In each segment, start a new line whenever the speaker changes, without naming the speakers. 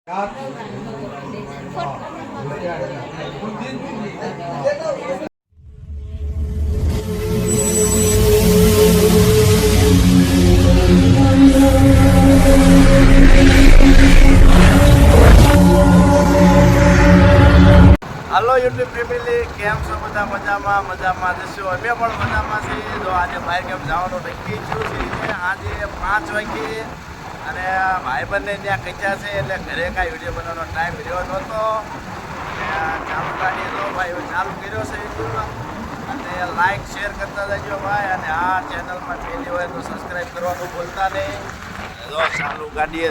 હાલો YouTube family, કેમ છો બધા? મજામાં જશો. અમે પણ મજામાં છીએ. જો આજે બહાર કેમ જવાનું નક્કી થયું છે. આજે 5 વાગે અને ભાઈબંધને ત્યાં કચ્યા છે એટલે ઘરે કાંઈ વિડીયો બનાવવાનો ટાઈમ રહ્યો નહોતો. ચાલુ ગાડી તો ભાઈ ચાલુ કર્યો છે યુટ્યુબ અને લાઈક શેર કરતા જજો ભાઈ. અને આ ચેનલમાં પહેલી હોય તો સબસ્ક્રાઈબ કરવાનું ભૂલતા નહીં. જો ચાલુ ગાડીએ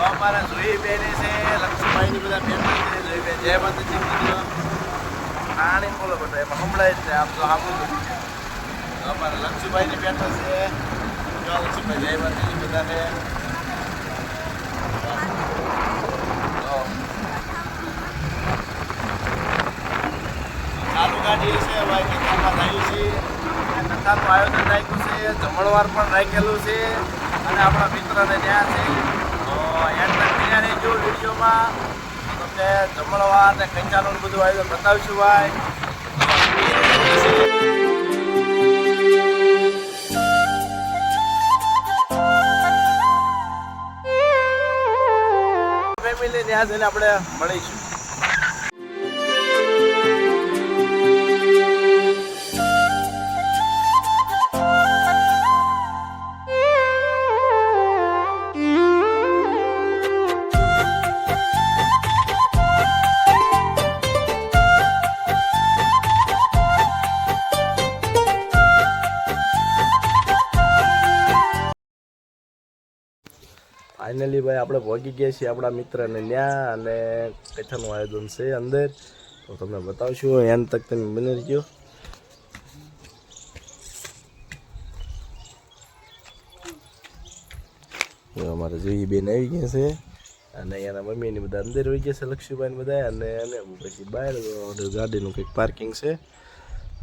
અમારા જોઈ બેને છે, લક્ષ્મીભાઈની બધા ફેમિલી છે. જોઈ બેન જય માતાજી કીધું પાણી બોલો બધા એમાં સંભળાય જ છે. આમ તો આમ બધું છે. અમારા લક્ષ્મીભાઈની બેઠા છે. જો લક્ષ્મીભાઈ જય માતાજી બધાને. ચાલુ ગાડી છે ભાઈ, કિતાબમાં થયું છે. નકાનું આયોજન રાખ્યું છે, જમણવાર પણ રાખેલું છે અને આપણા મિત્રને ત્યાં છે. એન્ડ તક બન્યા રહેજો વિડીયોમાં. તમને જમણવાર ને કંચાનું બધું આયોજન બતાવશું ભાઈ. ફેમિલી ત્યાં જઈને આપણે મળીશું. ફાઇનલી ભાઈ આપણે પહોંચી ગયા છીએ આપણા મિત્રને ત્યાં અને કથાનું આયોજન છે અંદર, તો તમને બતાવશું. એન્ડ તક તમે બની રહીજો. અમારે જોઈ બેન આવી ગયા છે અને એના મમ્મીની બધા અંદર આવી ગયા છે, લક્ષ્મીભાઈ બધા. અને અમે પછી બહાર ગાડીનું કંઈક પાર્કિંગ છે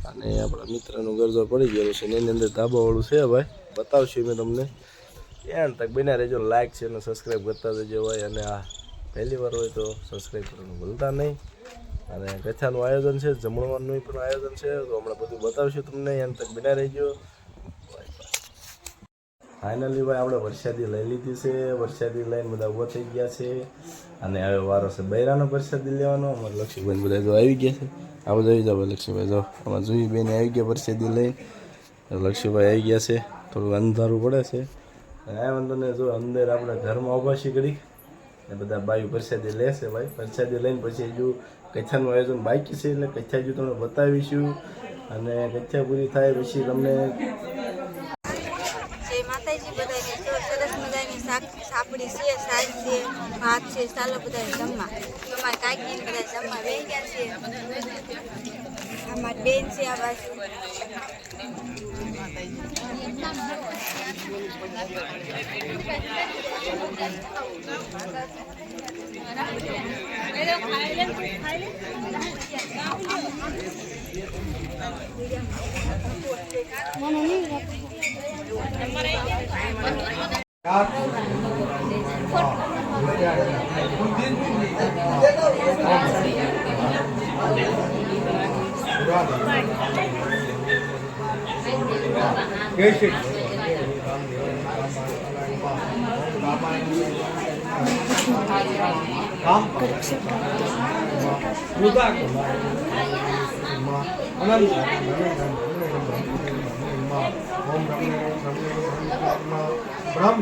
અને આપણા મિત્રનું ગરજો પડી ગયેલું છે ને એની અંદર ધાબાવાળું છે ભાઈ. બતાવશું મેં તમને. એન્ડ તક બન્યા રહેજો. લાઈક છે અને સબસ્ક્રાઈબ કરતા જજો ભાઈ. અને આ પહેલી વાર હોય તો સબસ્ક્રાઈબ કરવાનું ભૂલતા નહીં. અને કથાનું આયોજન છે, જમણવારનું પણ આયોજન છે, તો હમણાં બધું બતાવશું તમને. એન્ડ તક બન્યા રહેજો. ફાઇનલી ભાઈ આપણે વરસાદી લઈ લીધી છે. વરસાદી લઈને બધા ઊભા થઈ ગયા છે અને હવે વારો છે બૈરાનો વરસાદી લેવાનો. અમારે લક્ષ્મીભાઈ બધા જો આવી ગયા છે. આ બધા આવી જાવ લક્ષ્મીભાઈ. જો અમારે જોઈ બેને આવી ગયા વરસાદી લઈને. લક્ષ્મીભાઈ આવી ગયા છે. થોડું અંધારું પડે છે. આ વાંધો જો અંદર આપણે ઘરમાં ઊભા છીએ ઘડી ને બધા બાયું પ્રસાદી લેશે ભાઈ. પ્રસાદી લઈને પછી હજુ કથાનું આયોજન બાકી છે એટલે કથા હજુ તમને બતાવીશું. અને કથા પૂરી થાય પછી તમને
જય માતાજી બધાને. સરસ મજાની સાપડી છે, સાજ છે, ભાત છે. ચાલો બધા જમવા. તમારા કાકી બધા જમવા બેસી ગયા છે. અમારી બેન છે આ બાજુ.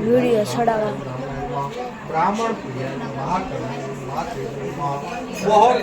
वीडियो छड़ावा
ब्राह्मण बहुत